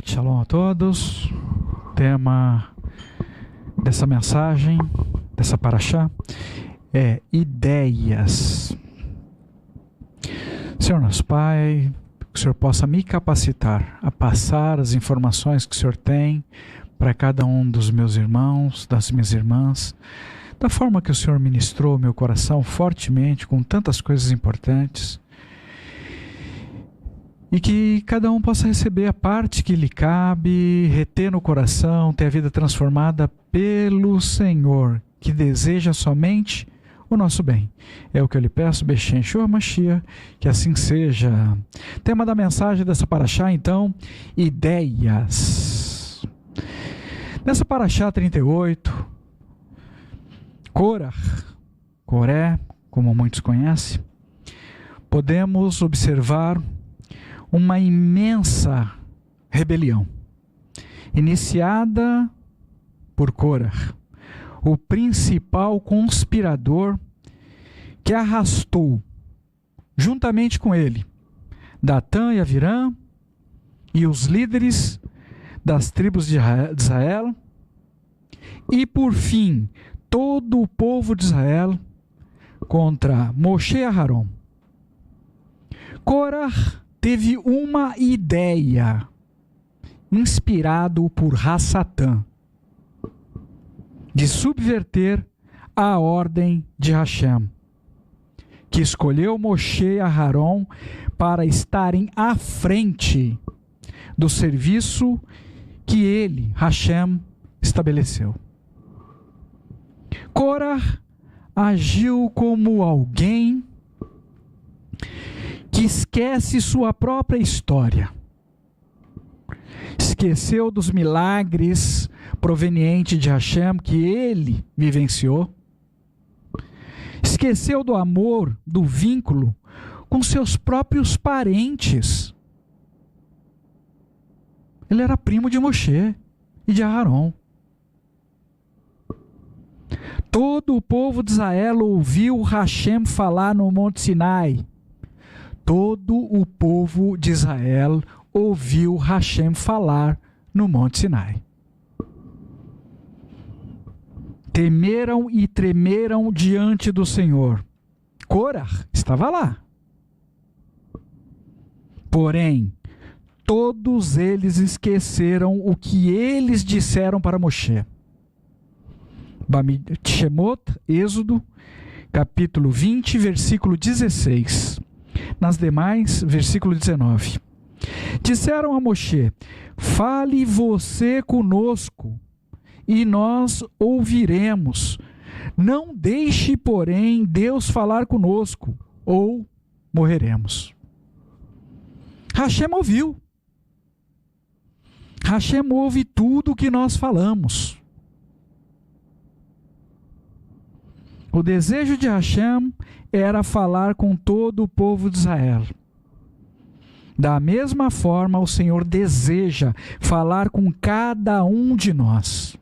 Shabbat Shalom a todos. Tema dessa mensagem, dessa paraxá, é ideias. Senhor nosso Pai, que o Senhor possa me capacitar a passar as informações que o Senhor tem para cada um dos meus irmãos, das minhas irmãs, da forma que o Senhor ministrou meu coração fortemente, com tantas coisas importantes, e que cada um possa receber a parte que lhe cabe, reter no coração, ter a vida transformada pelo Senhor, que deseja somente o nosso bem. É o que eu lhe peço, Beshem Shua Mashiach, que assim seja. Tema da mensagem dessa paraxá, então, ideias. Nessa paraxá 38, Coré, como muitos conhecem, podemos observar uma imensa rebelião, iniciada por Corá, o principal conspirador que arrastou, juntamente com ele, Datã e Avirã e os líderes das tribos de Israel, e por fim, todo o povo de Israel contra Moshe e Aharon. Corá teve uma ideia, inspirado por Hassatã, de subverter a ordem de Hashem, que escolheu Moshe e Aharon para estarem à frente do serviço que ele, Hashem, estabeleceu. Corá agiu como alguém que esquece sua própria história. Esqueceu dos milagres provenientes de Hashem que ele vivenciou. Esqueceu do amor, do vínculo com seus próprios parentes. Ele era primo de Moshe e de Aharon. Todo o povo de Israel ouviu Hashem falar no Monte Sinai. Todo o povo de Israel ouviu Hashem falar no Monte Sinai. Temeram e tremeram diante do Senhor. Corá estava lá. Porém, todos eles esqueceram o que eles disseram para Moshe. Shemot, Êxodo, capítulo 20, versículo 16. Nas demais, versículo 19. Disseram a Moshe: fale você conosco, e nós ouviremos. Não deixe, porém, Deus falar conosco, ou morreremos. Hashem ouviu. Hashem ouve tudo o que nós falamos. O desejo de Hashem era falar com todo o povo de Israel. Da mesma forma, o Senhor deseja falar com cada um de nós.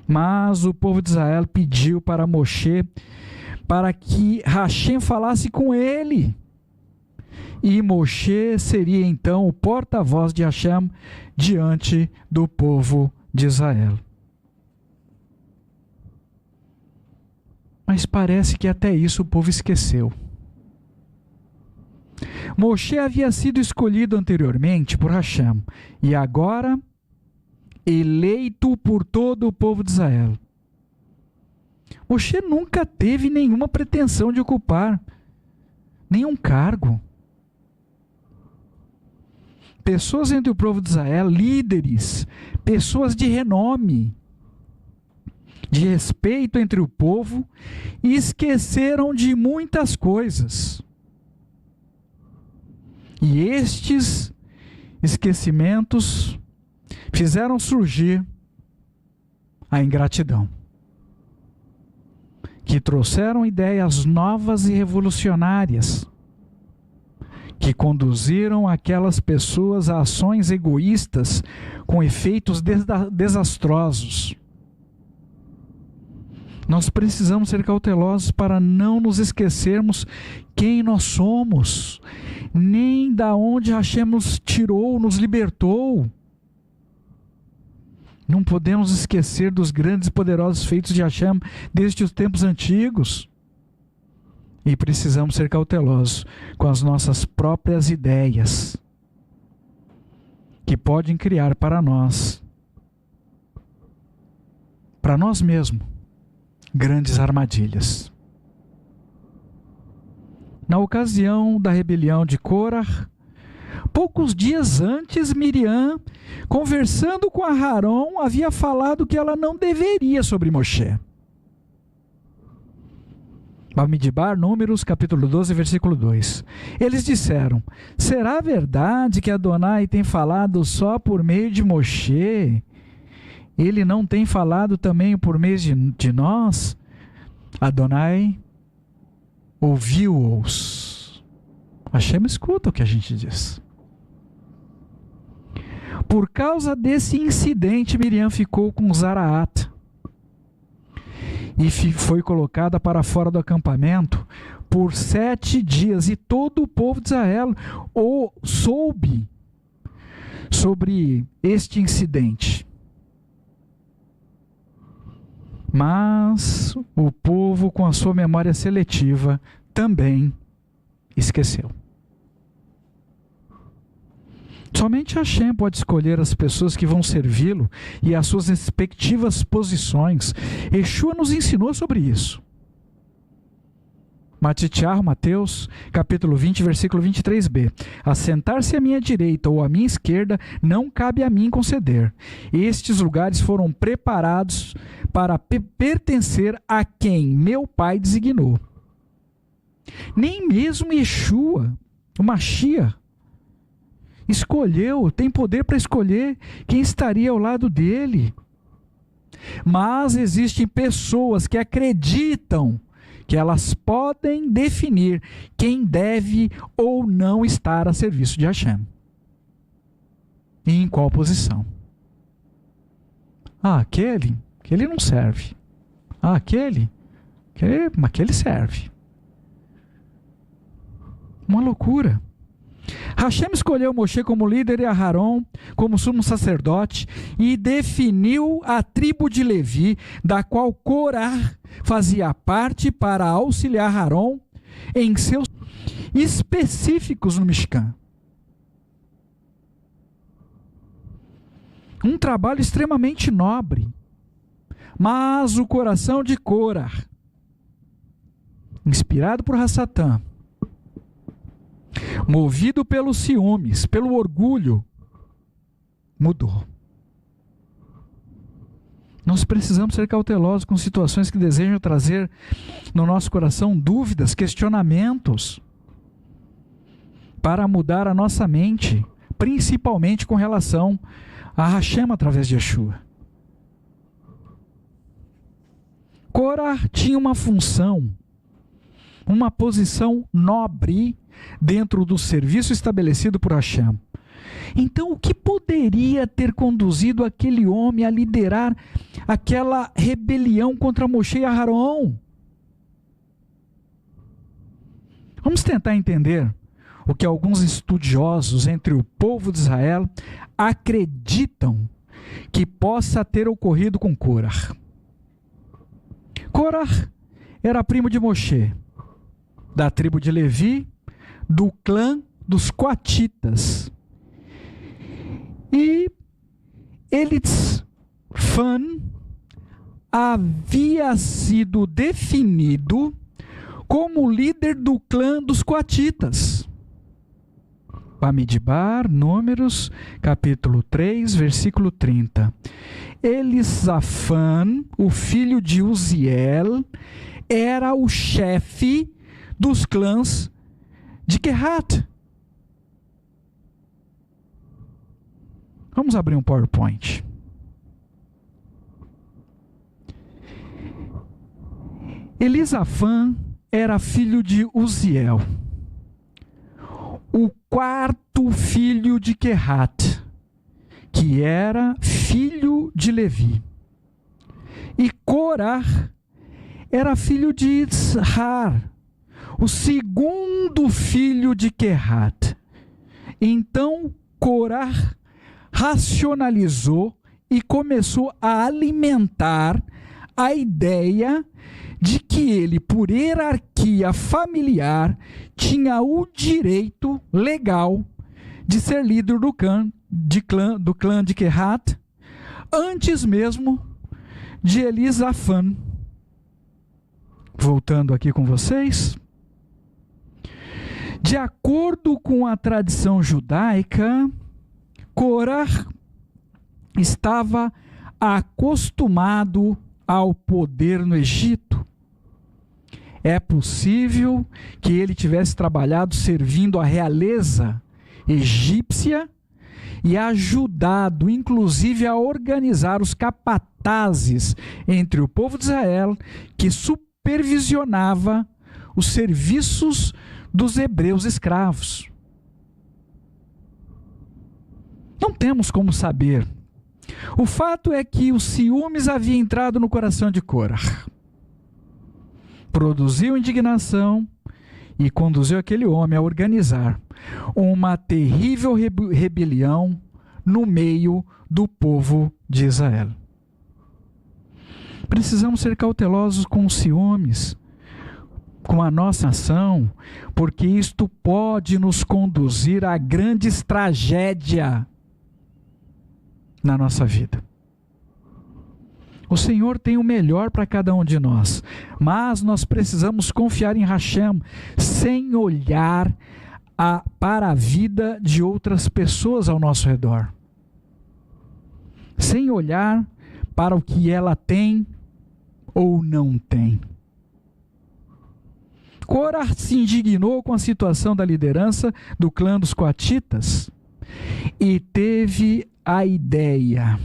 Mas o povo de Israel pediu para Moshe para que Hashem falasse com ele. E Moshe seria então o porta-voz de Hashem diante do povo de Israel. Mas parece que até isso o povo esqueceu. Moshe havia sido escolhido anteriormente por Hashem e agora eleito por todo o povo de Israel. Moshe nunca teve nenhuma pretensão de ocupar nenhum cargo. Pessoas entre o povo de Israel, líderes, pessoas de renome, de respeito entre o povo, e esqueceram de muitas coisas. E estes esquecimentos fizeram surgir a ingratidão, que trouxeram ideias novas e revolucionárias, que conduziram aquelas pessoas a ações egoístas com efeitos desastrosos. Nós precisamos ser cautelosos para não nos esquecermos quem nós somos, nem da onde Hashem nos tirou, nos libertou. Não podemos esquecer dos grandes e poderosos feitos de Hashem desde os tempos antigos. E precisamos ser cautelosos com as nossas próprias ideias, que podem criar para nós mesmos, grandes armadilhas. Na ocasião da rebelião de Korah, poucos dias antes, Miriam, conversando com Aharon, havia falado que ela não deveria sobre Moshe. Bamidbar, Números, capítulo 12, versículo 2. Eles disseram: será verdade que Adonai tem falado só por meio de Moshe? Ele não tem falado também por meio de nós? Adonai ouviu-os. Hashem escuta o que a gente diz. Por causa desse incidente, Miriam ficou com Zaraat e foi colocada para fora do acampamento por 7 dias. E todo o povo de Israel soube sobre este incidente. Mas o povo, com a sua memória seletiva, também esqueceu. Somente Hashem pode escolher as pessoas que vão servi-lo e as suas respectivas posições. Yeshua nos ensinou sobre isso. Matitiar, Mateus, capítulo 20, versículo 23b. Assentar-se à minha direita ou à minha esquerda não cabe a mim conceder. Estes lugares foram preparados para pertencer a quem meu Pai designou. Nem mesmo Yeshua, o Mashiach, tem poder para escolher quem estaria ao lado dele. Mas existem pessoas que acreditam que elas podem definir quem deve ou não estar a serviço de Hashem. E em qual posição. Aquele não serve. Aquele serve. Uma loucura. Hashem escolheu Moshe como líder e Aharon como sumo sacerdote e definiu a tribo de Levi, da qual Korah fazia parte, para auxiliar Aharon em seus específicos no Mishkan. Um trabalho extremamente nobre, mas o coração de Korah, inspirado por Hassatã, movido pelos ciúmes, pelo orgulho, mudou. Nós precisamos ser cautelosos com situações que desejam trazer no nosso coração dúvidas, questionamentos, para mudar a nossa mente, principalmente com relação a Hashem através de Yeshua. Korah tinha uma função, uma posição nobre dentro do serviço estabelecido por Hashem. Então, o que poderia ter conduzido aquele homem a liderar aquela rebelião contra Moshe e Aharon? Vamos tentar entender o que alguns estudiosos entre o povo de Israel acreditam que possa ter ocorrido com Korah. Korah era primo de Moshe, da tribo de Levi, do clã dos Coatitas. E Elitzfan havia sido definido como líder do clã dos Coatitas. Bamidbar, Números, capítulo 3, versículo 30. Elisafan, o filho de Uziel, era o chefe dos clãs de Kehat. Vamos abrir um PowerPoint. Elisafan era filho de Uziel, o 4º filho de Kehat, que era filho de Levi. E Korah era filho de Izhar, o segundo filho de Quehat. Então Corá racionalizou e começou a alimentar a ideia de que ele, por hierarquia familiar, tinha o direito legal de ser líder do clã de Quehat, antes mesmo de Elisafã. Voltando aqui com vocês. De acordo com a tradição judaica, Corá estava acostumado ao poder no Egito. É possível que ele tivesse trabalhado servindo a realeza egípcia e ajudado, inclusive, a organizar os capatazes entre o povo de Israel, que supervisionava os serviços dos hebreus escravos. Não temos como saber. O fato é que o ciúmes havia entrado no coração de Corá. Produziu indignação e conduziu aquele homem a organizar uma terrível rebelião no meio do povo de Israel. Precisamos ser cautelosos com os ciúmes, com a nossa ação, porque isto pode nos conduzir a grandes tragédias na nossa vida. O Senhor tem o melhor para cada um de nós, mas nós precisamos confiar em Hashem, sem olhar para a vida de outras pessoas ao nosso redor, sem olhar para o que ela tem ou não tem. Corá se indignou com a situação da liderança do clã dos coatitas e teve a ideia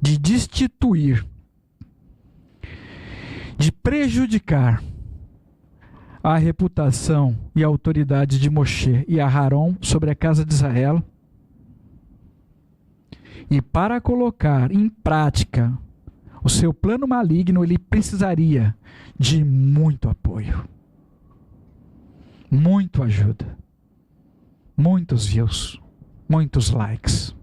de destituir, de prejudicar a reputação e a autoridade de Moshe e Aharon sobre a casa de Israel, e para colocar em prática o seu plano maligno, ele precisaria de muito apoio, muita ajuda, muitos views, muitos likes.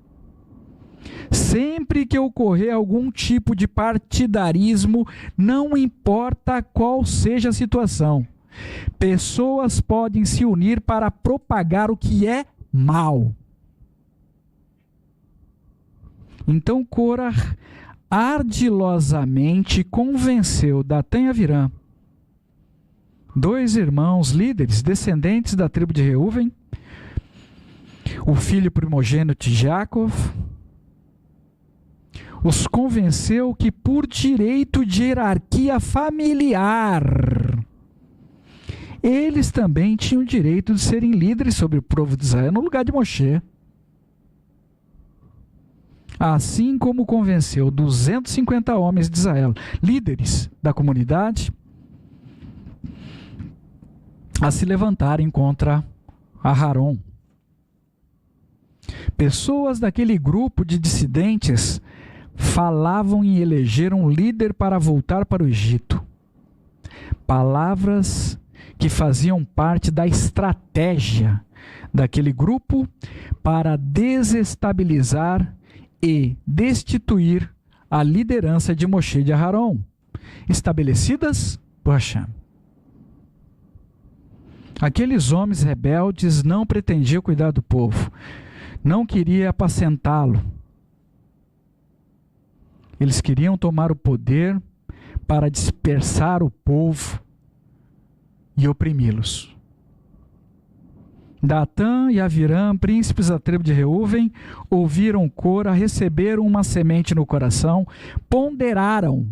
Sempre que ocorrer algum tipo de partidarismo, não importa qual seja a situação, pessoas podem se unir para propagar o que é mal. Então Corá ardilosamente convenceu Datã e Avirã, dois irmãos líderes descendentes da tribo de Reuven, o filho primogênito de Jacó, os convenceu que por direito de hierarquia familiar, eles também tinham o direito de serem líderes sobre o povo de Israel no lugar de Moshe. Assim como convenceu 250 homens de Israel, líderes da comunidade, a se levantarem contra Aharon. Pessoas daquele grupo de dissidentes falavam em eleger um líder para voltar para o Egito. Palavras que faziam parte da estratégia daquele grupo para desestabilizar e destituir a liderança de Moshe e de Aharon, estabelecidas por Hashem. Aqueles homens rebeldes não pretendiam cuidar do povo, não queriam apacentá-lo. Eles queriam tomar o poder para dispersar o povo e oprimi-los. Datã e Avirã, príncipes da tribo de Reuven, ouviram Corá, receberam uma semente no coração, ponderaram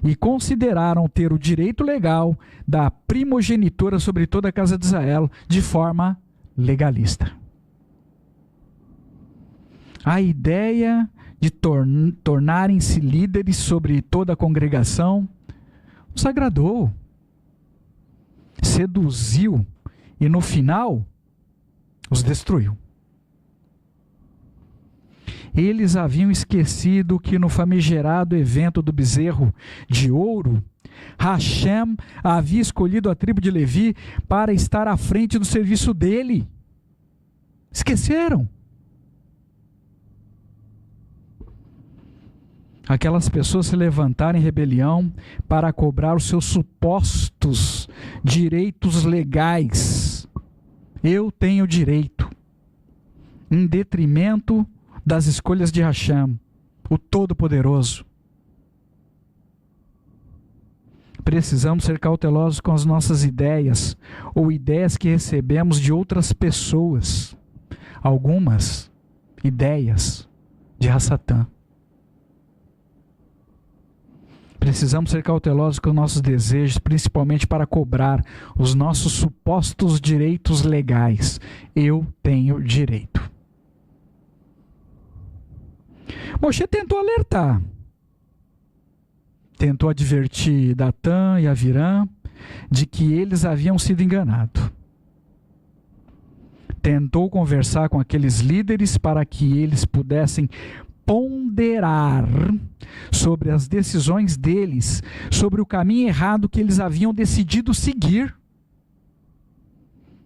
e consideraram ter o direito legal da primogenitura sobre toda a casa de Israel de forma legalista. A ideia de tornarem-se líderes sobre toda a congregação os agradou, seduziu e no final os destruiu. Eles haviam esquecido que no famigerado evento do bezerro de ouro, Hashem havia escolhido a tribo de Levi para estar à frente do serviço dele. Esqueceram. Aquelas pessoas se levantaram em rebelião para cobrar os seus supostos direitos legais. Eu tenho direito, em detrimento das escolhas de Hashem, o Todo-Poderoso. Precisamos ser cautelosos com as nossas ideias, ou ideias que recebemos de outras pessoas. Algumas ideias de Hassatã. Precisamos ser cautelosos com nossos desejos, principalmente para cobrar os nossos supostos direitos legais. Eu tenho direito. Moshe tentou alertar. Tentou advertir Datã e Avirã de que eles haviam sido enganados. Tentou conversar com aqueles líderes para que eles pudessem ponderar sobre as decisões deles, sobre o caminho errado que eles haviam decidido seguir.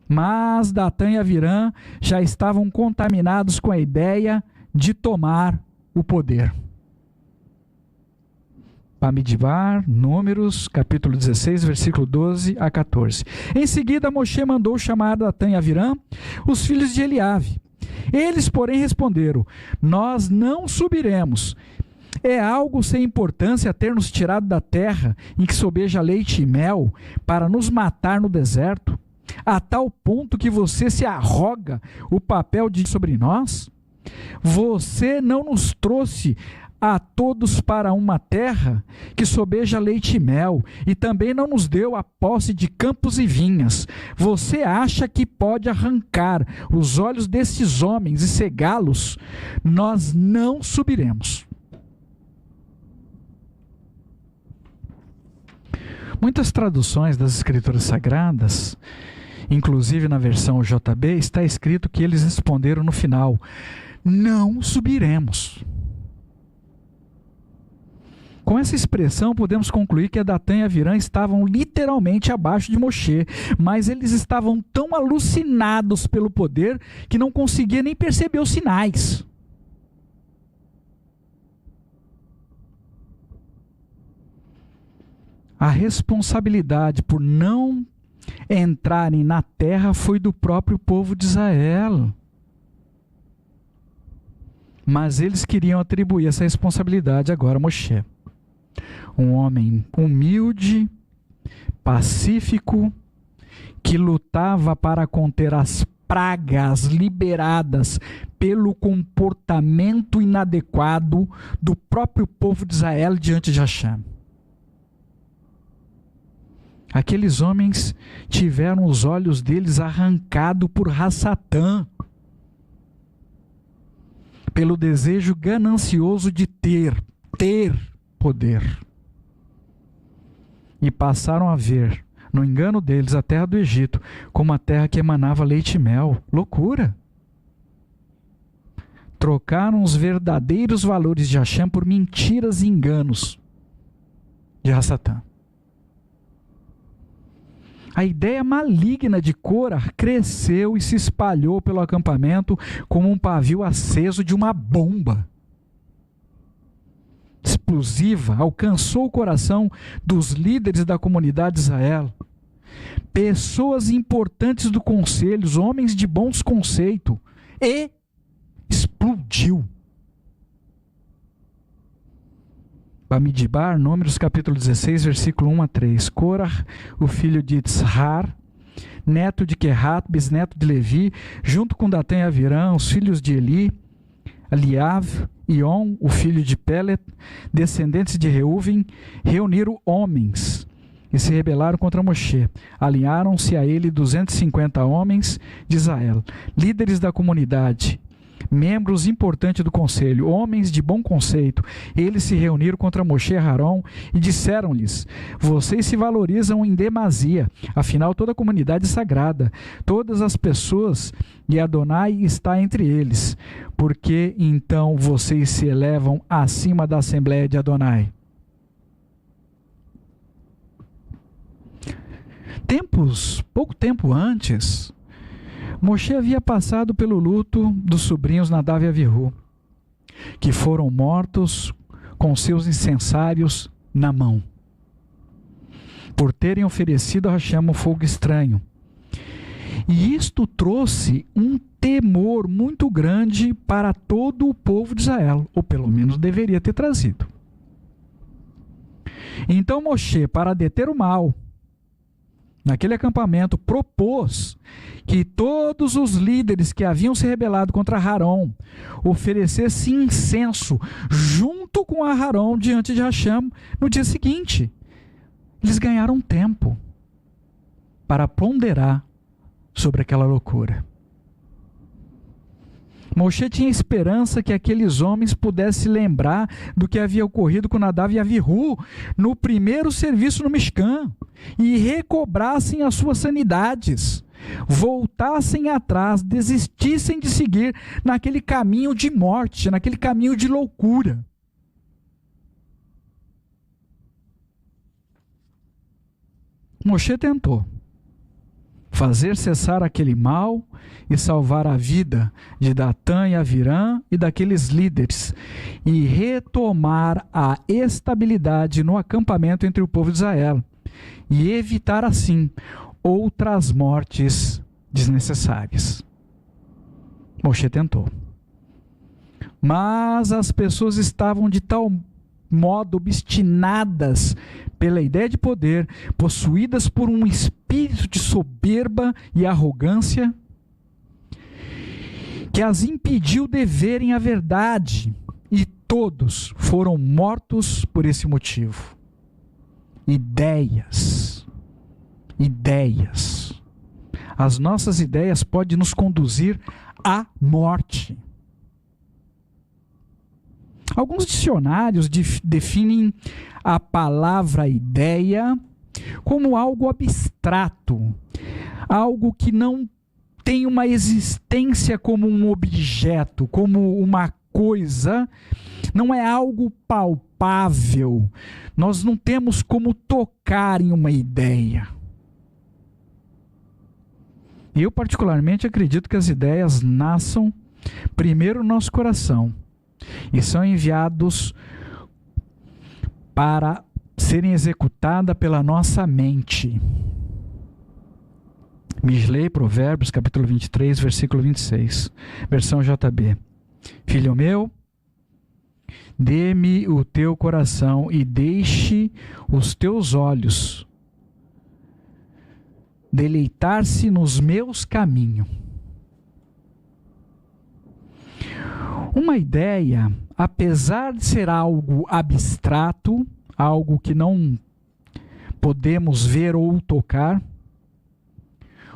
Mas Datã e Avirã já estavam contaminados com a ideia de tomar o poder. Bamidbar, Números, capítulo 16, versículo 12 a 14. Em seguida, Moshe mandou chamar Datã e Avirã, os filhos de Eliave. Eles, porém, responderam: nós não subiremos. É algo sem importância ter nos tirado da terra em que sobeja leite e mel para nos matar no deserto, a tal ponto que você se arroga o papel de sobre nós? Você não nos trouxe a todos para uma terra que sobeja leite e mel, e também não nos deu a posse de campos e vinhas. Você acha que pode arrancar os olhos desses homens e cegá-los? Nós não subiremos. Muitas traduções das Escrituras Sagradas, inclusive na versão JB, está escrito que eles responderam no final: não subiremos. Com essa expressão, podemos concluir que Datã e Avirã estavam literalmente abaixo de Moshe, mas eles estavam tão alucinados pelo poder que não conseguiam nem perceber os sinais. A responsabilidade por não entrarem na terra foi do próprio povo de Israel. Mas eles queriam atribuir essa responsabilidade agora a Moshe. Um homem humilde, pacífico, que lutava para conter as pragas liberadas pelo comportamento inadequado do próprio povo de Israel diante de Hashem. Aqueles homens tiveram os olhos deles arrancados por Hassatã, pelo desejo ganancioso de ter poder. E passaram a ver, no engano deles, a terra do Egito como a terra que emanava leite e mel. Loucura! Trocaram os verdadeiros valores de Hashem por mentiras e enganos de Hassatã. A ideia maligna de Korah cresceu e se espalhou pelo acampamento como um pavio aceso de uma bomba explosiva. Alcançou o coração dos líderes da comunidade de Israel, pessoas importantes do conselho, os homens de bons conceitos, e explodiu. Bamidbar, Números capítulo 16, versículo 1 a 3. Korah, o filho de Itzhar, neto de Querhat, bisneto de Levi, junto com Datã e Avirã, os filhos de Eli, Eliav, Ion, o filho de Pelet, descendentes de Reuven, reuniram homens e se rebelaram contra Moshe. Alinharam-se a ele 250 homens de Israel, líderes da comunidade, membros importantes do conselho, homens de bom conceito. Eles se reuniram contra Moshe e Aharon e disseram-lhes: vocês se valorizam em demasia, afinal toda a comunidade é sagrada, todas as pessoas, e Adonai está entre eles. Por que então vocês se elevam acima da Assembleia de Adonai? Pouco tempo antes, Moshe havia passado pelo luto dos sobrinhos Nadav e Avihu, que foram mortos com seus incensários na mão, por terem oferecido a Hashem um fogo estranho. E isto trouxe um temor muito grande para todo o povo de Israel, ou pelo menos deveria ter trazido. Então Moshe, para deter o mal, naquele acampamento, propôs que todos os líderes que haviam se rebelado contra Aharon oferecessem incenso junto com Aharon diante de Hashem no dia seguinte. Eles ganharam tempo para ponderar sobre aquela loucura. Moshe tinha esperança que aqueles homens pudessem lembrar do que havia ocorrido com Nadav e Avihu no primeiro serviço no Mishkan e recobrassem as suas sanidades, voltassem atrás, desistissem de seguir naquele caminho de morte, naquele caminho de loucura. Moshe tentou fazer cessar aquele mal e salvar a vida de Datã e Avirã e daqueles líderes, e retomar a estabilidade no acampamento entre o povo de Israel, e evitar assim outras mortes desnecessárias. Moshe tentou. Mas as pessoas estavam de tal modo obstinadas pela ideia de poder, possuídas por um espírito de soberba e arrogância, que as impediu de verem a verdade, e todos foram mortos por esse motivo. Ideias. As nossas ideias podem nos conduzir à morte. Alguns dicionários definem a palavra ideia como algo abstrato, algo que não tem uma existência como um objeto, como uma coisa, não é algo palpável. Nós não temos como tocar em uma ideia. Eu particularmente acredito que as ideias nasçam primeiro no nosso coração e são enviados para serem executadas pela nossa mente. Misley, Provérbios, capítulo 23, versículo 26, versão JB. Filho meu, dê-me o teu coração e deixe os teus olhos deleitar-se nos meus caminhos. Uma ideia, apesar de ser algo abstrato, algo que não podemos ver ou tocar,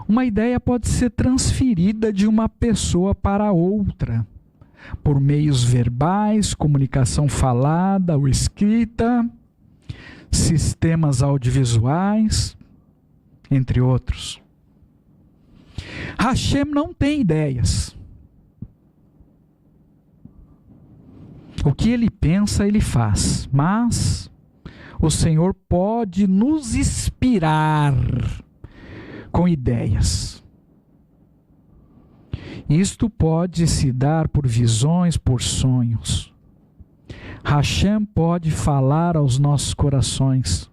uma ideia pode ser transferida de uma pessoa para outra, por meios verbais, comunicação falada ou escrita, sistemas audiovisuais, entre outros. Hashem não tem ideias. O que ele pensa, ele faz. Mas o Senhor pode nos inspirar com ideias. Isto pode se dar por visões, por sonhos. Hashem pode falar aos nossos corações.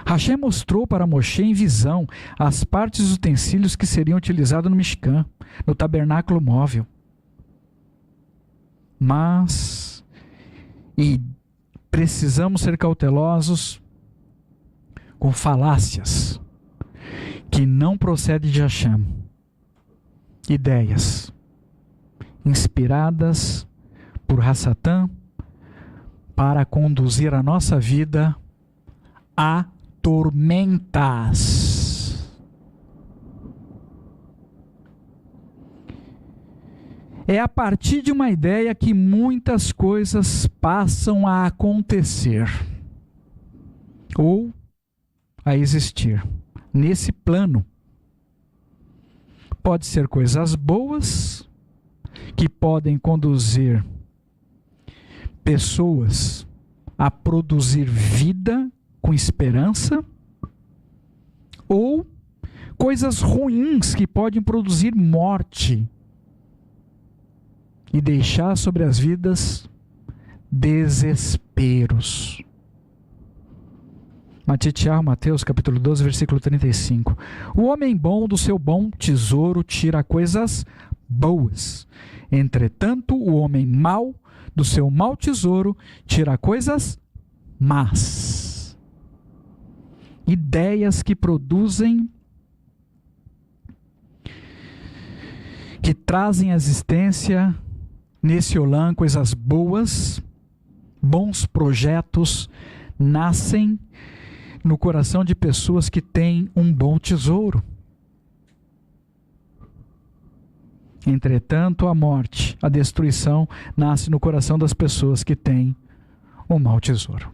Hashem mostrou para Moshe em visão as partes dos utensílios que seriam utilizados no Mishkan, no tabernáculo móvel. Mas, e precisamos ser cautelosos com falácias que não procedem de Hashem. Ideias inspiradas por Hassatã para conduzir a nossa vida a tormentas. É a partir de uma ideia que muitas coisas passam a acontecer ou a existir nesse plano. Pode ser coisas boas que podem conduzir pessoas a produzir vida com esperança, ou coisas ruins que podem produzir morte e deixar sobre as vidas desesperos. Mateus capítulo 12, versículo 35. O homem bom do seu bom tesouro tira coisas boas. Entretanto, o homem mau do seu mau tesouro tira coisas más. Ideias que produzem, que trazem à existência nesse Olam coisas boas, bons projetos, nascem no coração de pessoas que têm um bom tesouro. Entretanto, a morte, a destruição, nasce no coração das pessoas que têm um mau tesouro.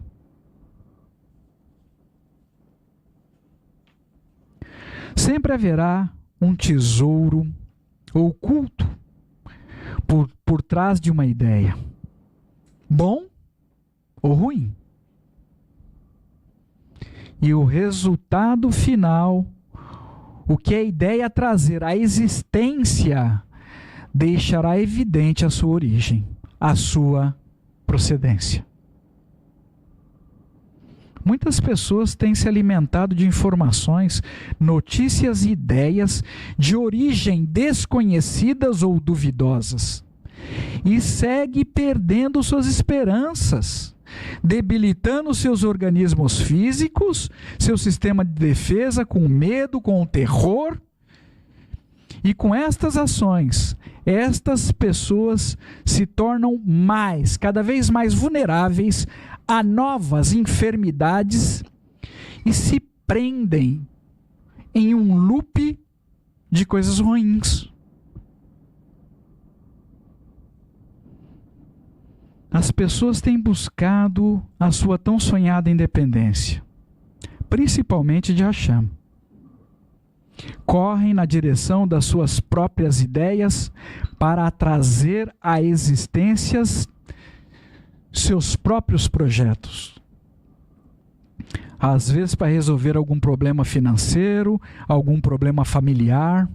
Sempre haverá um tesouro oculto por trás de uma ideia, bom ou ruim. E o resultado final, o que a ideia trazer à existência, deixará evidente a sua origem, a sua procedência. Muitas pessoas têm se alimentado de informações, notícias e ideias de origem desconhecidas ou duvidosas, e segue perdendo suas esperanças, debilitando seus organismos físicos, seu sistema de defesa com o medo, com o terror. E com estas ações, estas pessoas se tornam cada vez mais vulneráveis a novas enfermidades e se prendem em um loop de coisas ruins. As pessoas têm buscado a sua tão sonhada independência, principalmente de Hashem. Correm na direção das suas próprias ideias para trazer à existência seus próprios projetos. Às vezes para resolver algum problema financeiro, algum problema familiar.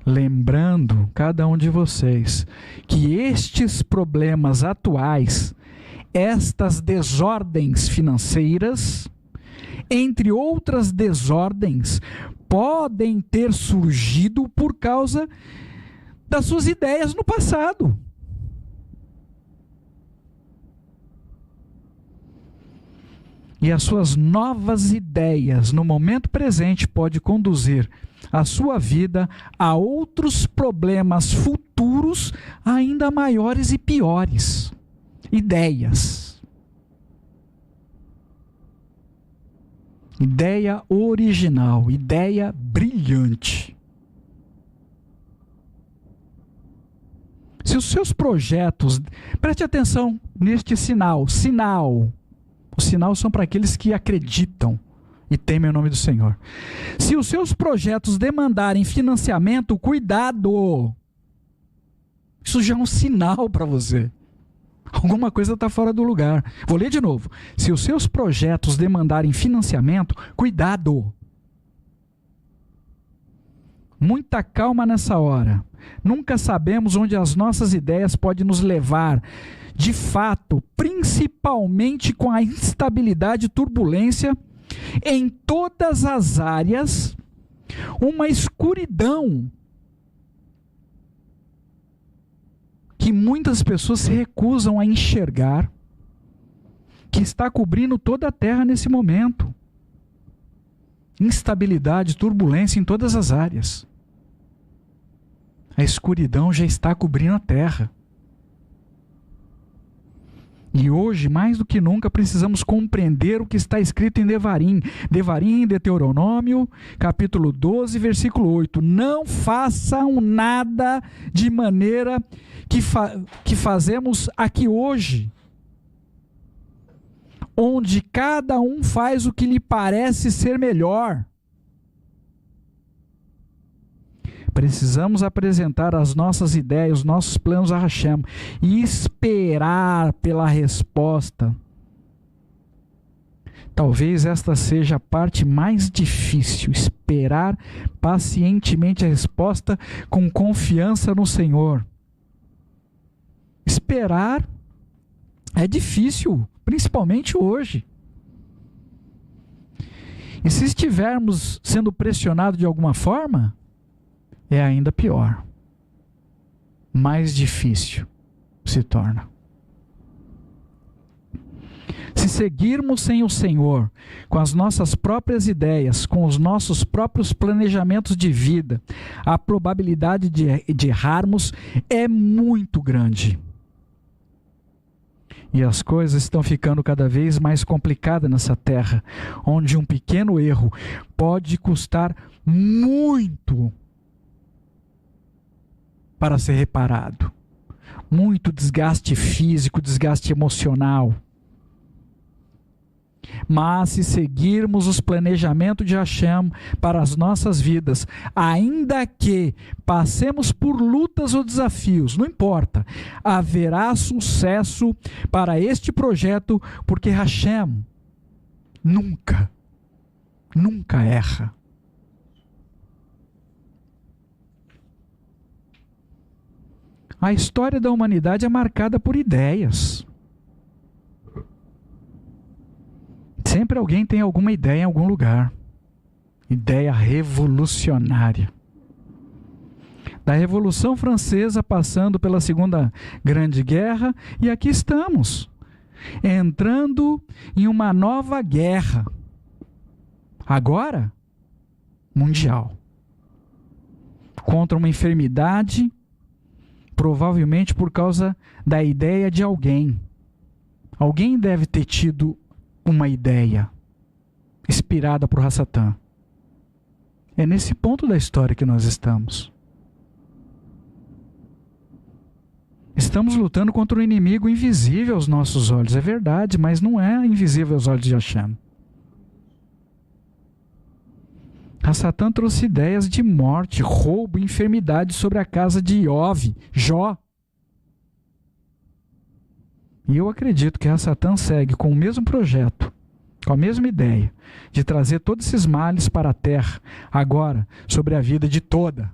Lembrando, cada um de vocês, que estes problemas atuais, estas desordens financeiras, entre outras desordens, podem ter surgido por causa das suas ideias no passado. E as suas novas ideias no momento presente podem conduzir a sua vida a outros problemas futuros ainda maiores e piores. Ideias. Ideia original, ideia brilhante. Se os seus projetos, preste atenção neste sinal. Os sinais são para aqueles que acreditam e temem o nome do Senhor. Se os seus projetos demandarem financiamento, cuidado. Isso já é um sinal para você. Alguma coisa está fora do lugar. Vou ler de novo. Se os seus projetos demandarem financiamento, cuidado. Muita calma nessa hora. Nunca sabemos onde as nossas ideias podem nos levar. De fato, principalmente com a instabilidade e turbulência em todas as áreas, uma escuridão que muitas pessoas se recusam a enxergar, que está cobrindo toda a terra nesse momento. Instabilidade, turbulência em todas as áreas. A escuridão já está cobrindo a terra. E hoje, mais do que nunca, precisamos compreender o que está escrito em Devarim. Devarim, Deuteronômio, capítulo 12, versículo 8. Não façam nada de maneira que fazemos aqui hoje, onde cada um faz o que lhe parece ser melhor. Precisamos apresentar as nossas ideias, os nossos planos a Hashem e esperar pela resposta. Talvez esta seja a parte mais difícil, esperar pacientemente a resposta com confiança no Senhor. Esperar é difícil, principalmente hoje. E se estivermos sendo pressionados de alguma forma, é ainda pior. Mais difícil se torna. Se seguirmos sem o Senhor, com as nossas próprias ideias, com os nossos próprios planejamentos de vida, a probabilidade de errarmos é muito grande. E as coisas estão ficando cada vez mais complicadas nessa terra, onde um pequeno erro pode custar muito para ser reparado. Muito desgaste físico, desgaste emocional. Mas se seguirmos os planejamentos de Hashem para as nossas vidas, ainda que passemos por lutas ou desafios, não importa, haverá sucesso para este projeto, porque Hashem nunca erra. A história da humanidade é marcada por ideias. Sempre alguém tem alguma ideia em algum lugar. Ideia revolucionária. Da Revolução Francesa, passando pela Segunda Grande Guerra, e aqui estamos, entrando em uma nova guerra. Agora, mundial. Contra uma enfermidade, provavelmente por causa da ideia de alguém. Alguém deve ter tido uma ideia inspirada por Hasatã. É nesse ponto da história que nós estamos. Estamos lutando contra um inimigo invisível aos nossos olhos, é verdade, mas não é invisível aos olhos de Hashem. Hasatã trouxe ideias de morte, roubo e enfermidade sobre a casa de Jó. E eu acredito que Hasatã segue com o mesmo projeto, com a mesma ideia, de trazer todos esses males para a terra, agora, sobre a vida de toda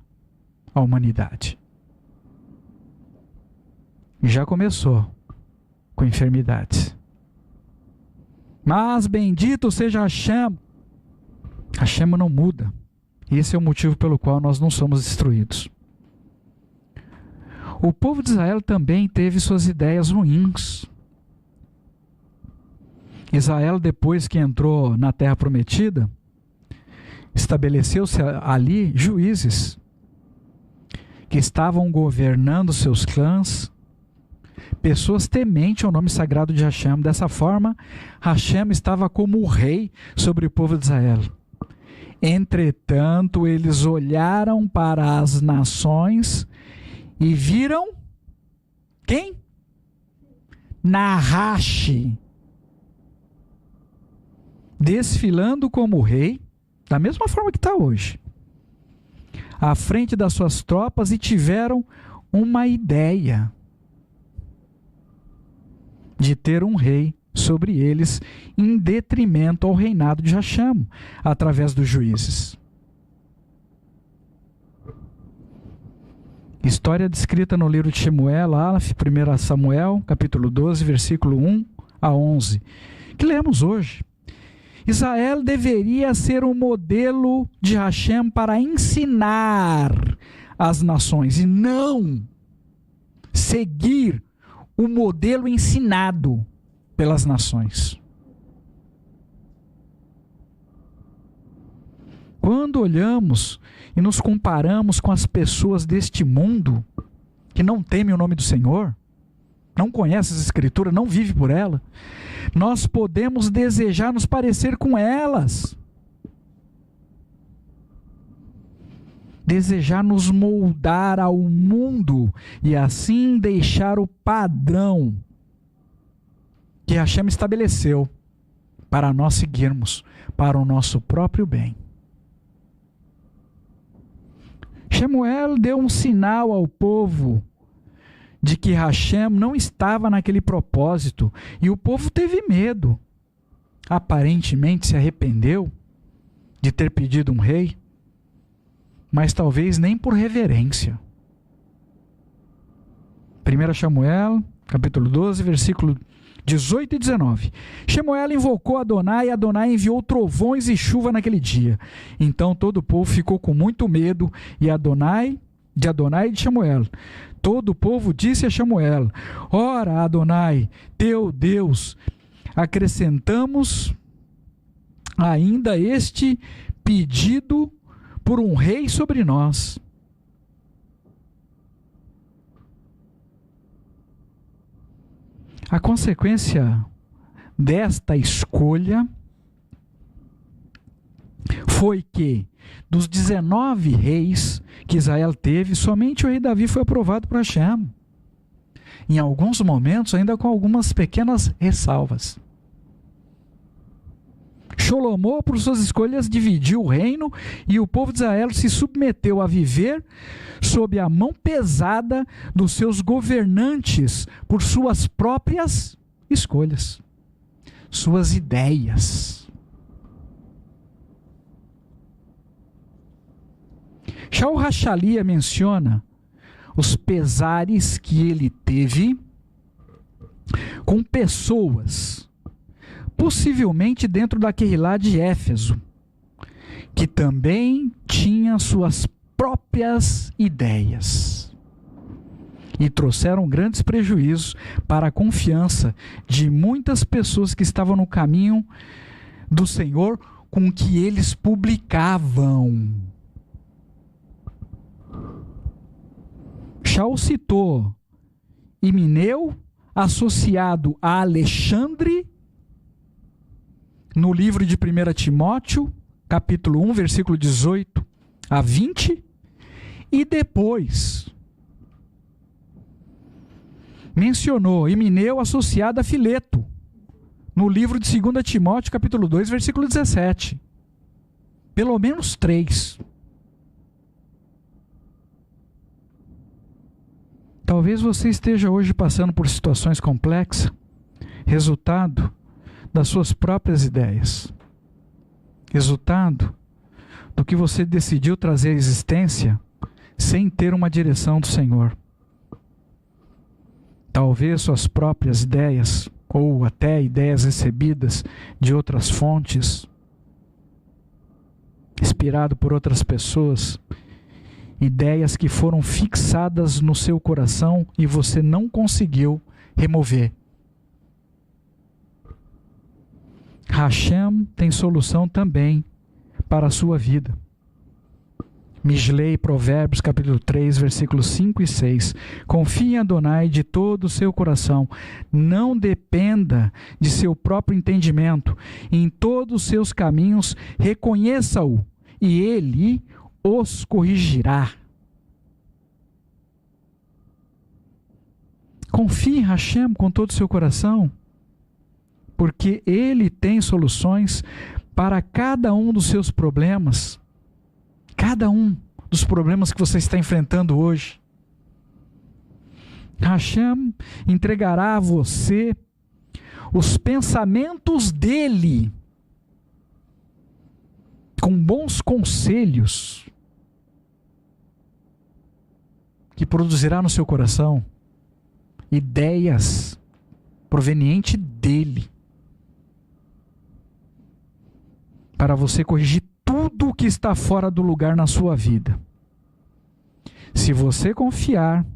a humanidade. E já começou com enfermidades. Mas bendito seja Hashem. Hashem não muda. Esse é o motivo pelo qual nós não somos destruídos. O povo de Israel também teve suas ideias ruins. Israel, depois que entrou na Terra Prometida, estabeleceu-se ali juízes que estavam governando seus clãs, pessoas tementes ao nome sagrado de Hashem. Dessa forma, Hashem estava como o rei sobre o povo de Israel. Entretanto, eles olharam para as nações e viram quem? Nahash desfilando como rei, da mesma forma que está hoje, à frente das suas tropas, e tiveram uma ideia de ter um rei sobre eles, em detrimento ao reinado de Hashem, através dos juízes. História descrita no livro de Shemuel, Aleph, 1 Samuel, capítulo 12, versículo 1 a 11, que lemos hoje. Israel deveria ser um modelo de Hashem para ensinar as nações, e não seguir o modelo ensinado pelas nações. Quando olhamos e nos comparamos com as pessoas deste mundo que não temem o nome do Senhor, não conhece essa escritura, não vive por ela, nós podemos desejar nos parecer com elas. Desejar nos moldar ao mundo e assim deixar o padrão que Hashem estabeleceu para nós seguirmos, para o nosso próprio bem. Shemuel deu um sinal ao povo de que Hashem não estava naquele propósito e o povo teve medo. Aparentemente se arrependeu de ter pedido um rei, mas talvez nem por reverência. 1 Samuel, capítulo 12, versículo 18 e 19. Shemuel invocou Adonai e Adonai enviou trovões e chuva naquele dia. Então todo o povo ficou com muito medo de Adonai e de Shemuel. Todo o povo disse a Shemuel: ora, Adonai, teu Deus, acrescentamos ainda este pedido por um rei sobre nós. A consequência desta escolha foi que, dos 19 reis que Israel teve, somente o rei Davi foi aprovado por Hashem. Em alguns momentos, ainda com algumas pequenas ressalvas. Salomão, por suas escolhas, dividiu o reino e o povo de Israel se submeteu a viver sob a mão pesada dos seus governantes por suas próprias escolhas, suas ideias. Shaul Hachalia menciona os pesares que ele teve com pessoas, possivelmente dentro da Queilá de Éfeso, que também tinha suas próprias ideias e trouxeram grandes prejuízos para a confiança de muitas pessoas que estavam no caminho do Senhor com o que eles publicavam. Shaul citou Himeneu, associado a Alexandre, no livro de 1 Timóteo, capítulo 1, versículo 18 a 20, e depois mencionou Himeneu associado a Fileto, no livro de 2 Timóteo, capítulo 2, versículo 17. Pelo menos 3. Talvez você esteja hoje passando por situações complexas, resultado das suas próprias ideias, resultado do que você decidiu trazer à existência sem ter uma direção do Senhor. Talvez suas próprias ideias, ou até ideias recebidas de outras fontes, inspirado por outras pessoas, ideias que foram fixadas no seu coração e você não conseguiu remover. Hashem tem solução também para a sua vida. Mislei, Provérbios, capítulo 3, versículos 5 e 6. Confie em Adonai de todo o seu coração. Não dependa de seu próprio entendimento. Em todos os seus caminhos, reconheça-o, e ele os corrigirá. Confie em Hashem com todo o seu coração, porque ele tem soluções para cada um dos seus problemas, cada um dos problemas que você está enfrentando hoje. Hashem entregará a você os pensamentos dele, com bons conselhos, que produzirá no seu coração ideias provenientes dele, para você corrigir tudo o que está fora do lugar na sua vida. Se você confiar,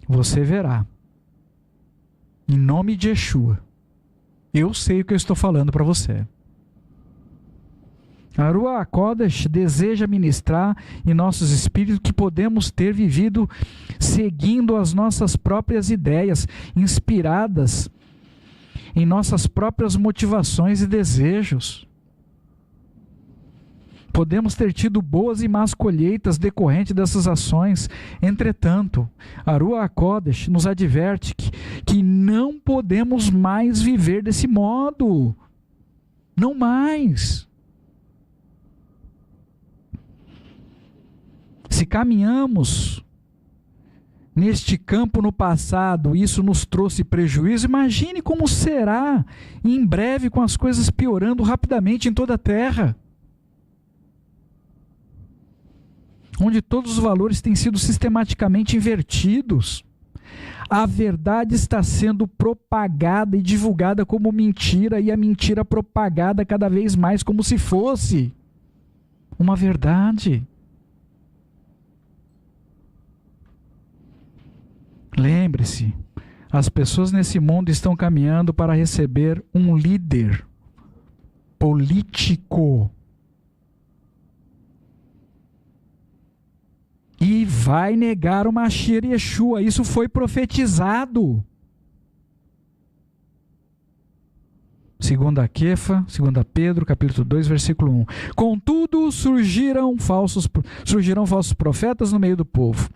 você verá. Em nome de Yeshua, eu sei o que eu estou falando para você. A Ruach HaKodesh deseja ministrar em nossos espíritos que podemos ter vivido seguindo as nossas próprias ideias, inspiradas em nossas próprias motivações e desejos. Podemos ter tido boas e más colheitas decorrentes dessas ações. Entretanto, a Ruach HaKodesh nos adverte que não podemos mais viver desse modo. Não mais. Se caminhamos neste campo no passado, isso nos trouxe prejuízo, imagine como será em breve, com as coisas piorando rapidamente em toda a Terra, onde todos os valores têm sido sistematicamente invertidos. A verdade está sendo propagada e divulgada como mentira, e a mentira propagada cada vez mais como se fosse uma verdade. Lembre-se, as pessoas nesse mundo estão caminhando para receber um líder político. E vai negar o Mashiach Yeshua. Isso foi profetizado. Segunda Kefa, segunda Pedro, capítulo 2, versículo 1. Contudo, surgirão falsos profetas no meio do povo.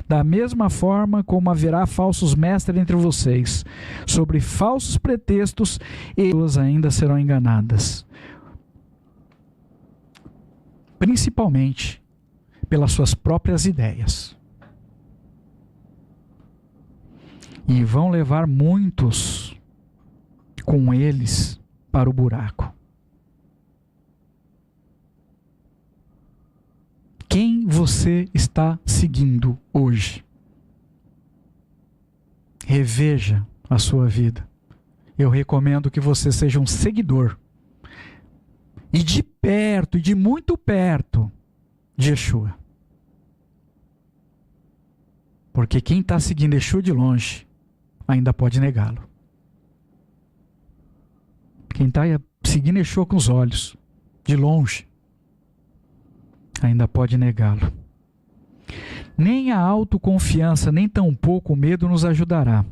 Da mesma forma como haverá falsos mestres entre vocês, sobre falsos pretextos, e pessoas ainda serão enganadas. Principalmente pelas suas próprias ideias. E vão levar muitos com eles para o buraco. Quem você está seguindo hoje? Reveja a sua vida. Eu recomendo que você seja um seguidor. E de perto, e de muito perto, de Yeshua. Porque quem está seguindo Yeshua de longe, ainda pode negá-lo. Quem está seguindo Yeshua com os olhos, de longe, ainda pode negá-lo. Nem a autoconfiança, nem tampouco o medo nos ajudará.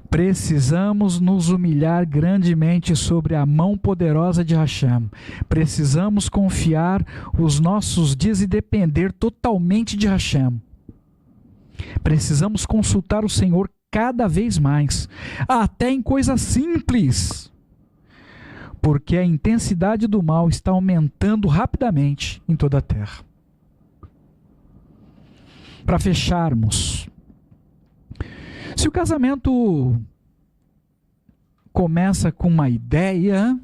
Precisamos nos humilhar grandemente sobre a mão poderosa de Hashem. Precisamos confiar os nossos dias e depender totalmente de Hashem. Precisamos consultar o Senhor cada vez mais, até em coisas simples, porque a intensidade do mal está aumentando rapidamente em toda a terra. Para fecharmos, se o casamento começa com uma ideia,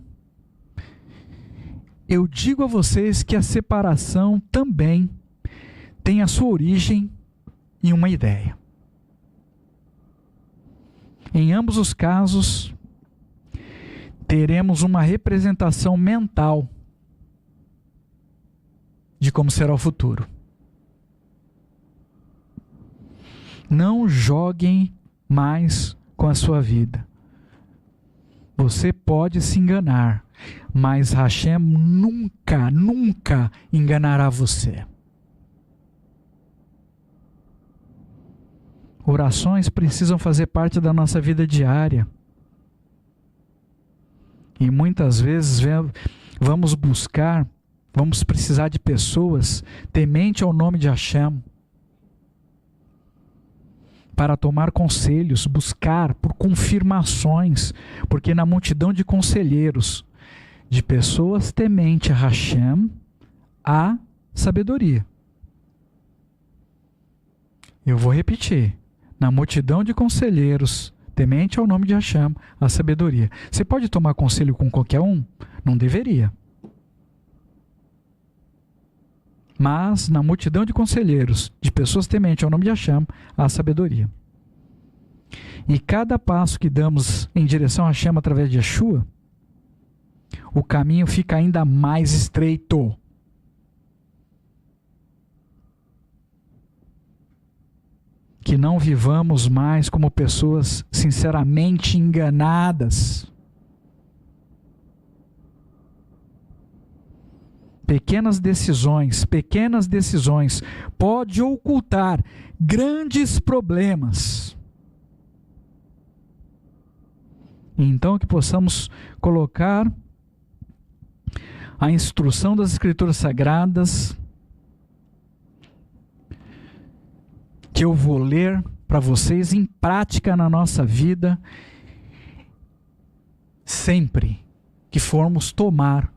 eu digo a vocês que a separação também tem a sua origem em uma ideia. Em ambos os casos, teremos uma representação mental de como será o futuro. Não joguem mais com a sua vida. Você pode se enganar, mas Hashem nunca, nunca enganará você. Orações precisam fazer parte da nossa vida diária. E muitas vezes vamos precisar de pessoas temente ao nome de Hashem, para tomar conselhos, buscar por confirmações, porque na multidão de conselheiros, de pessoas temente a Hashem, há sabedoria. Eu vou repetir. Na multidão de conselheiros, temente ao nome de Hashem, há sabedoria. Você pode tomar conselho com qualquer um? Não deveria. Mas na multidão de conselheiros, de pessoas tementes ao nome de Hashem, há sabedoria. E cada passo que damos em direção a Hashem através de Yeshua, o caminho fica ainda mais estreito. Que não vivamos mais como pessoas sinceramente enganadas. pequenas decisões pode ocultar grandes problemas. Então que possamos colocar a instrução das Escrituras Sagradas, que eu vou ler para vocês, em prática na nossa vida, sempre que formos tomar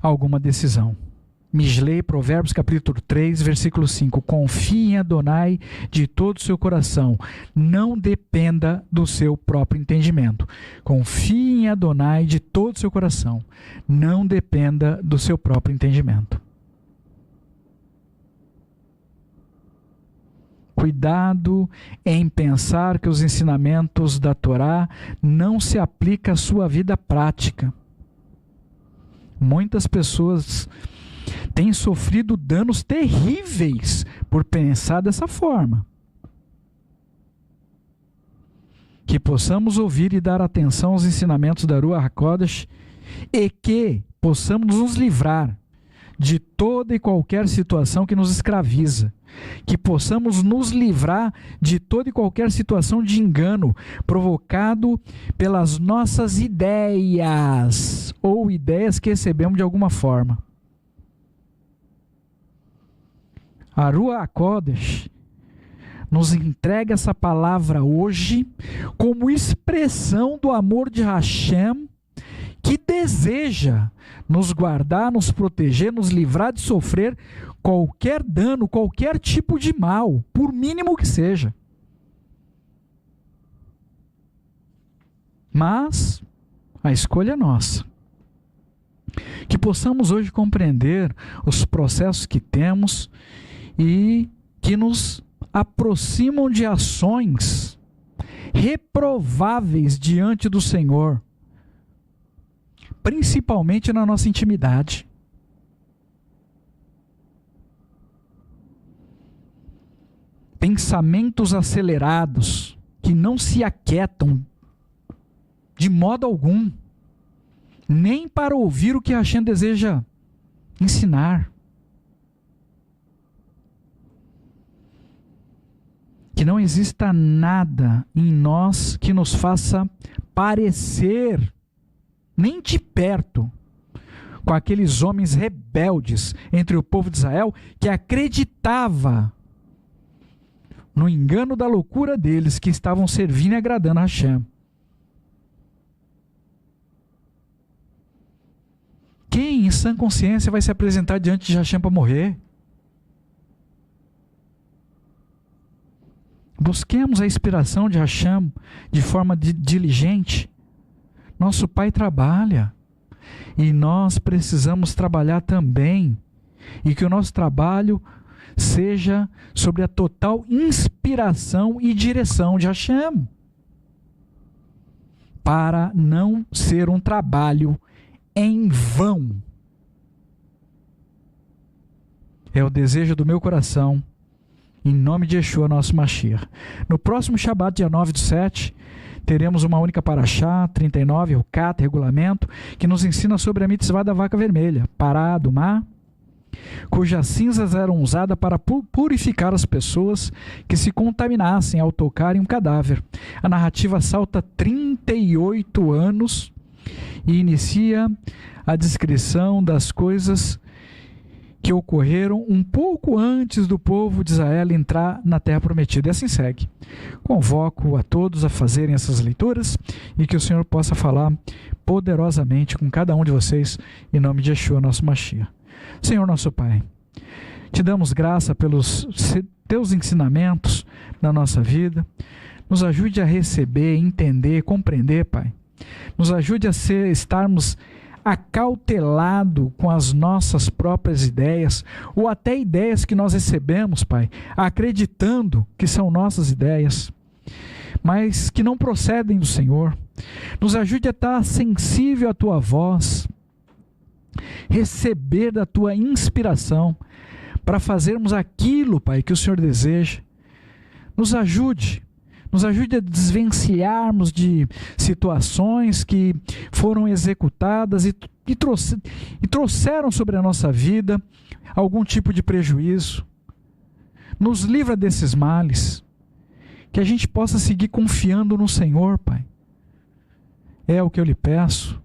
alguma decisão. Mislei, Provérbios capítulo 3, versículo 5. Confie em Adonai de todo o seu coração. Não dependa do seu próprio entendimento. Confie em Adonai de todo o seu coração. Não dependa do seu próprio entendimento. Cuidado em pensar que os ensinamentos da Torá não se aplicam à sua vida prática. Muitas pessoas têm sofrido danos terríveis por pensar dessa forma. Que possamos ouvir e dar atenção aos ensinamentos da Ruach HaKodesh e que possamos nos livrar de toda e qualquer situação que nos escraviza. Que possamos nos livrar de toda e qualquer situação de engano provocado pelas nossas ideias ou ideias que recebemos de alguma forma. A Ruach HaKodesh nos entrega essa palavra hoje como expressão do amor de Hashem, que deseja nos guardar, nos proteger, nos livrar de sofrer qualquer dano, qualquer tipo de mal, por mínimo que seja. Mas a escolha é nossa. Que possamos hoje compreender os processos que temos e que nos aproximam de ações reprováveis diante do Senhor, principalmente na nossa intimidade. Pensamentos acelerados que não se aquietam de modo algum, nem para ouvir o que Hashem deseja ensinar. Que não exista nada em nós que nos faça parecer, nem de perto, com aqueles homens rebeldes entre o povo de Israel que acreditava no engano da loucura deles, que estavam servindo e agradando a Hashem. Quem em sã consciência vai se apresentar diante de Hashem para morrer? Busquemos a inspiração de Hashem de forma diligente. Nosso Pai trabalha e nós precisamos trabalhar também, e que o nosso trabalho seja sobre a total inspiração e direção de Hashem, para não ser um trabalho em vão. É o desejo do meu coração, em nome de Yeshua, nosso Mashiach. No próximo Shabat, dia 9/7, teremos uma única paraxá, 39, o Kat, regulamento, que nos ensina sobre a mitzvah da vaca vermelha, pará do mar, cujas cinzas eram usadas para purificar as pessoas que se contaminassem ao tocarem um cadáver. A narrativa salta 38 anos e inicia a descrição das coisas que ocorreram um pouco antes do povo de Israel entrar na terra prometida. E assim segue. Convoco a todos a fazerem essas leituras e que o Senhor possa falar poderosamente com cada um de vocês, em nome de Yeshua, nosso Mashiach. Senhor nosso Pai, te damos graça pelos teus ensinamentos na nossa vida. Nos ajude a receber, entender, compreender, Pai. Nos ajude a estarmos acautelado com as nossas próprias ideias, ou até ideias que nós recebemos, Pai, acreditando que são nossas ideias, mas que não procedem do Senhor. Nos ajude a estar sensível à Tua voz, receber da Tua inspiração, para fazermos aquilo, Pai, que o Senhor deseja. Nos ajude a desvencilharmos de situações que foram executadas e trouxeram sobre a nossa vida algum tipo de prejuízo. Nos livra desses males, que a gente possa seguir confiando no Senhor, Pai. É o que eu lhe peço.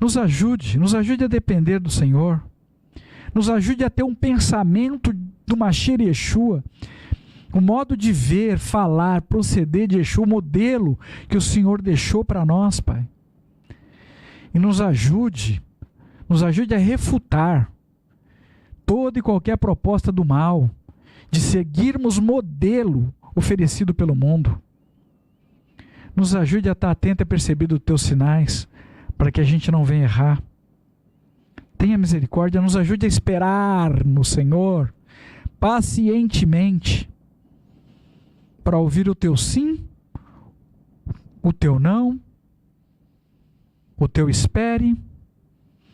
Nos ajude a depender do Senhor. Nos ajude a ter um pensamento do Mashiach Yeshua, o modo de ver, falar, proceder de Yeshua, o modelo que o Senhor deixou para nós, Pai. E nos ajude a refutar toda e qualquer proposta do mal, de seguirmos modelo oferecido pelo mundo. Nos ajude a estar atento e percebido os teus sinais, para que a gente não venha errar. Tenha misericórdia, nos ajude a esperar no Senhor, pacientemente, para ouvir o teu sim, o teu não, o teu espere.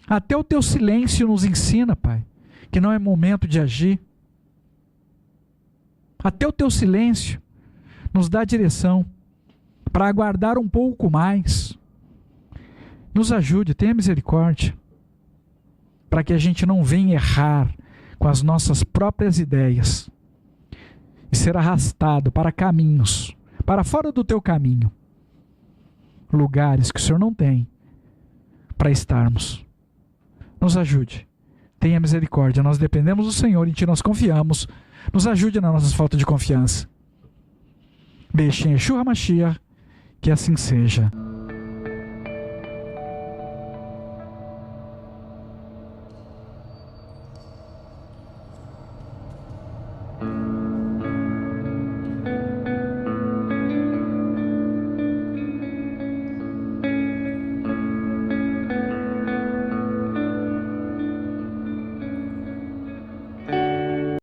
Até o teu silêncio nos ensina, Pai, que não é momento de agir. Até o teu silêncio nos dá direção para aguardar um pouco mais. Nos ajude, tenha misericórdia, para que a gente não venha errar com as nossas próprias ideias e ser arrastado para caminhos, para fora do teu caminho, lugares que o Senhor não tem para estarmos. Nos ajude, tenha misericórdia, nós dependemos do Senhor, em Ti nós confiamos. Nos ajude na nossa falta de confiança. Beijem Yeshua Mashiach, que assim seja.